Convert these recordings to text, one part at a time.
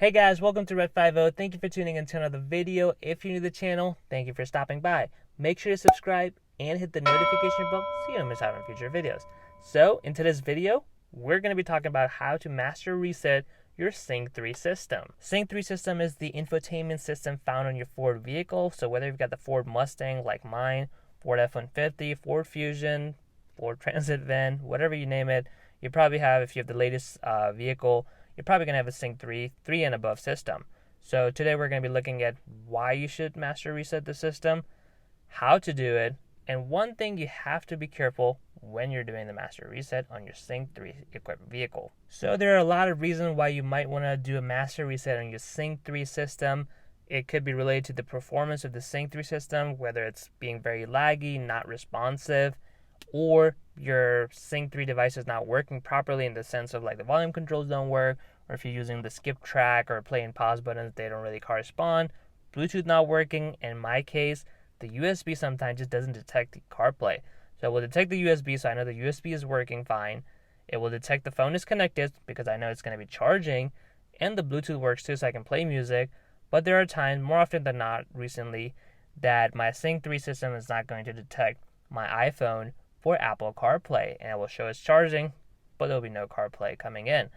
Hey guys, welcome to Red50. Thank you for tuning into another video. If you're new to the channel, thank you for stopping by. Make sure to subscribe and hit the notification bell so you don't miss out on future videos. So, in today's video, we're going to be talking about how to master reset your Sync 3 system. Sync 3 system is the infotainment system found on your Ford vehicle. So whether you've got the Ford Mustang like mine, Ford F-150, Ford Fusion, Ford Transit van, whatever you name it, you probably have, if you have the latest vehicle, you're probably going to have a Sync 3 and above system. So today we're going to be looking at why you should master reset the system, how to do it, and one thing you have to be careful when you're doing the master reset on your Sync 3 equipped vehicle. So there are a lot of reasons why you might want to do a master reset on your Sync 3 system. It could be related to the performance of the Sync 3 system, whether it's being very laggy, not responsive, or your Sync 3 device is not working properly in the sense of like the volume controls don't work, or if you're using the skip track or play and pause buttons, they don't really correspond. Bluetooth not working. In my case, the USB sometimes just doesn't detect the CarPlay. So it will detect the USB, so I know the USB is working fine. It will detect the phone is connected because I know it's going to be charging, and the Bluetooth works too, so I can play music. But there are times, more often than not recently, that my Sync 3 system is not going to detect my iPhone for Apple CarPlay, and it will show it's charging, but there will be no CarPlay coming in.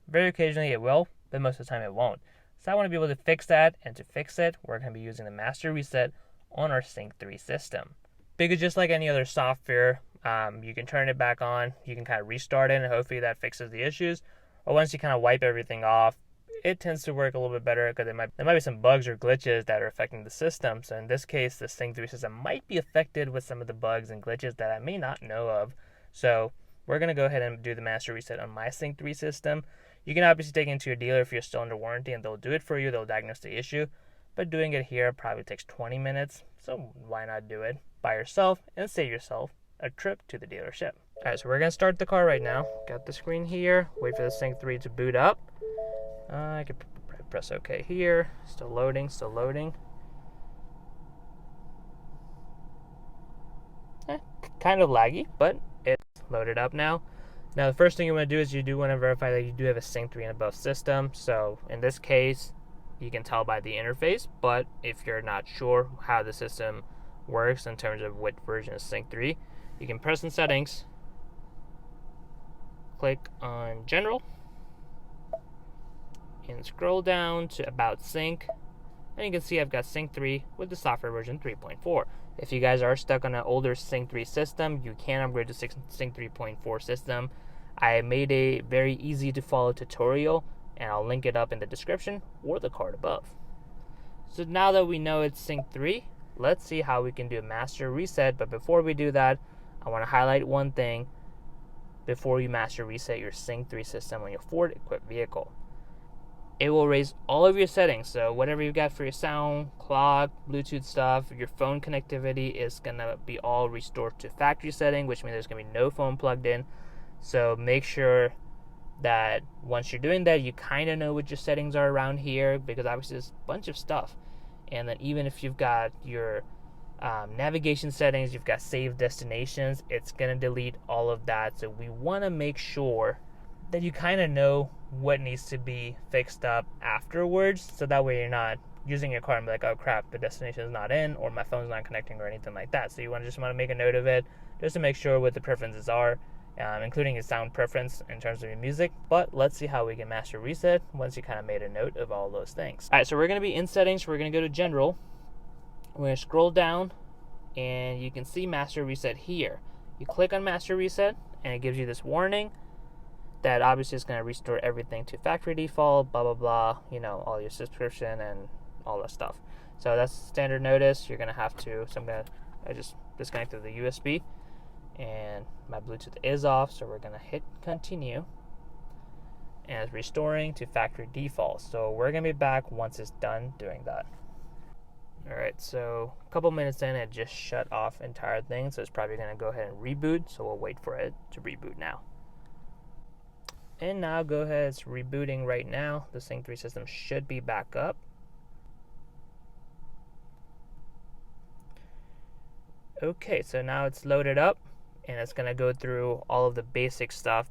Very occasionally it will, but most of the time it won't. So I want to be able to fix that, and to fix it, we're going to be using the master reset on our Sync 3 system. Because just like any other software, you can turn it back on, you can kind of restart it, and hopefully that fixes the issues. Or once you kind of wipe everything off, it tends to work a little bit better because there might be some bugs or glitches that are affecting the system. So in this case, the Sync 3 system might be affected with some of the bugs and glitches that I may not know of. So we're going to go ahead and do the master reset on my Sync 3 system. You can obviously take it into your dealer if you're still under warranty, and they'll do it for you. They'll diagnose the issue. But doing it here probably takes 20 minutes. So why not do it by yourself and save yourself a trip to the dealership. Alright, so we're going to start the car right now. Got the screen here. Wait for the Sync 3 to boot up. I can press OK here. Still loading, still loading. Kind of laggy, but it's loaded up now. Now, the first thing you want to do is you do want to verify that you do have a Sync 3 and above system. So in this case, you can tell by the interface, but if you're not sure how the system works in terms of what version is Sync 3, you can press in settings, click on general, and scroll down to about sync, and you can see I've got Sync 3 with the software version 3.4. If you guys are stuck on an older Sync 3 system, you can upgrade to Sync 3.4 system. I made a very easy to follow tutorial, and I'll link it up in the description or the card above. So now that we know it's Sync 3, let's see how we can do a master reset. But before we do that, I want to highlight one thing before you master reset your Sync 3 system on your Ford equipped vehicle. It will raise all of your settings. So whatever you've got for your sound, clock, Bluetooth stuff, your phone connectivity is going to be all restored to factory setting, which means there's going to be no phone plugged in. So make sure that once you're doing that, you kind of know what your settings are around here, because obviously there's a bunch of stuff. And then even if you've got your navigation settings, you've got saved destinations, it's going to delete all of that. So we want to make sure that you kind of know what needs to be fixed up afterwards, so that way you're not using your car and be like, oh crap, the destination is not in, or my phone's not connecting, or anything like that. So you just want to make a note of it, just to make sure what the preferences are, including your sound preference in terms of your music. But let's see how we can master reset once you kind of made a note of all those things. Alright, so we're going to be in settings. We're going to go to general. We're going to scroll down, and you can see master reset here. You click on master reset, and it gives you this warning that obviously is going to restore everything to factory default, blah, blah, blah, all your subscription and all that stuff. So that's standard notice. You're going to have to, so I just disconnected the USB, and my Bluetooth is off, so we're going to hit continue, and it's restoring to factory default. So we're going to be back once it's done doing that. Alright, so a couple minutes in, it just shut off entire thing, so it's probably going to go ahead and reboot, so we'll wait for it to reboot now. And now go ahead, it's rebooting right now. The Sync 3 system should be back up. Okay, so now it's loaded up, and it's going to go through all of the basic stuff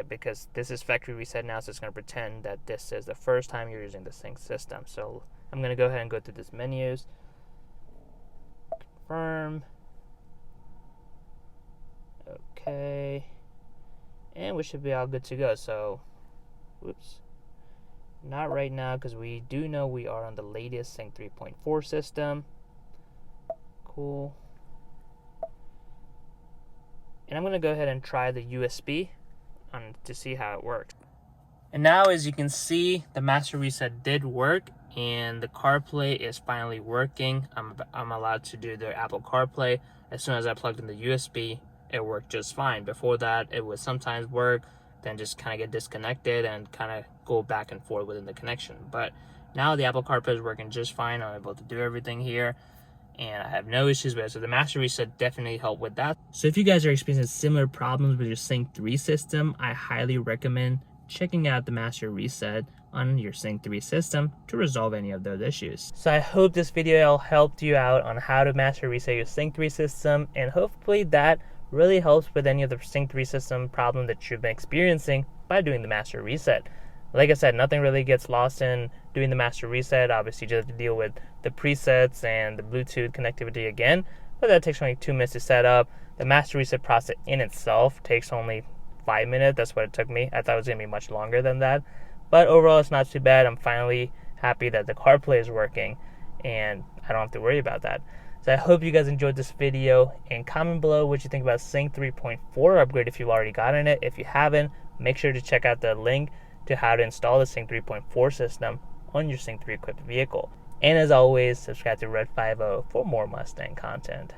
because this is factory reset now, so it's going to pretend that this is the first time you're using the sync system. So I'm going to go ahead and go through these menus, confirm, okay, and we should be all good to go. So, whoops, not right now, because we do know we are on the latest sync 3.4 system. Cool. And I'm going to go ahead and try the USB to see how it works. And now, as you can see, the master reset did work, and the CarPlay is finally working. I'm allowed to do the Apple CarPlay. As soon as I plugged in the USB, it worked just fine. Before that, it would sometimes work, then just kind of get disconnected and kind of go back and forth within the connection. But now the Apple CarPlay is working just fine. I'm able to do everything here, and I have no issues with it. So the master reset definitely helped with that. So if you guys are experiencing similar problems with your Sync 3 system, I highly recommend checking out the master reset on your Sync 3 system to resolve any of those issues. So I hope this video helped you out on how to master reset your Sync 3 system, and hopefully that really helps with any of the Sync 3 system problem that you've been experiencing by doing the master reset. Like I said, nothing really gets lost in doing the master reset. Obviously, you just have to deal with the presets and the Bluetooth connectivity again, but that takes only 2 minutes to set up. The master reset process in itself takes only 5 minutes. That's what it took me. I thought it was going to be much longer than that. But overall, it's not too bad. I'm finally happy that the CarPlay is working, and I don't have to worry about that. So I hope you guys enjoyed this video, and comment below what you think about Sync 3.4 upgrade if you've already gotten it. If you haven't, make sure to check out the link to how to install the Sync 3.4 system on your Sync 3 equipped vehicle. And as always, subscribe to Red 50 for more Mustang content.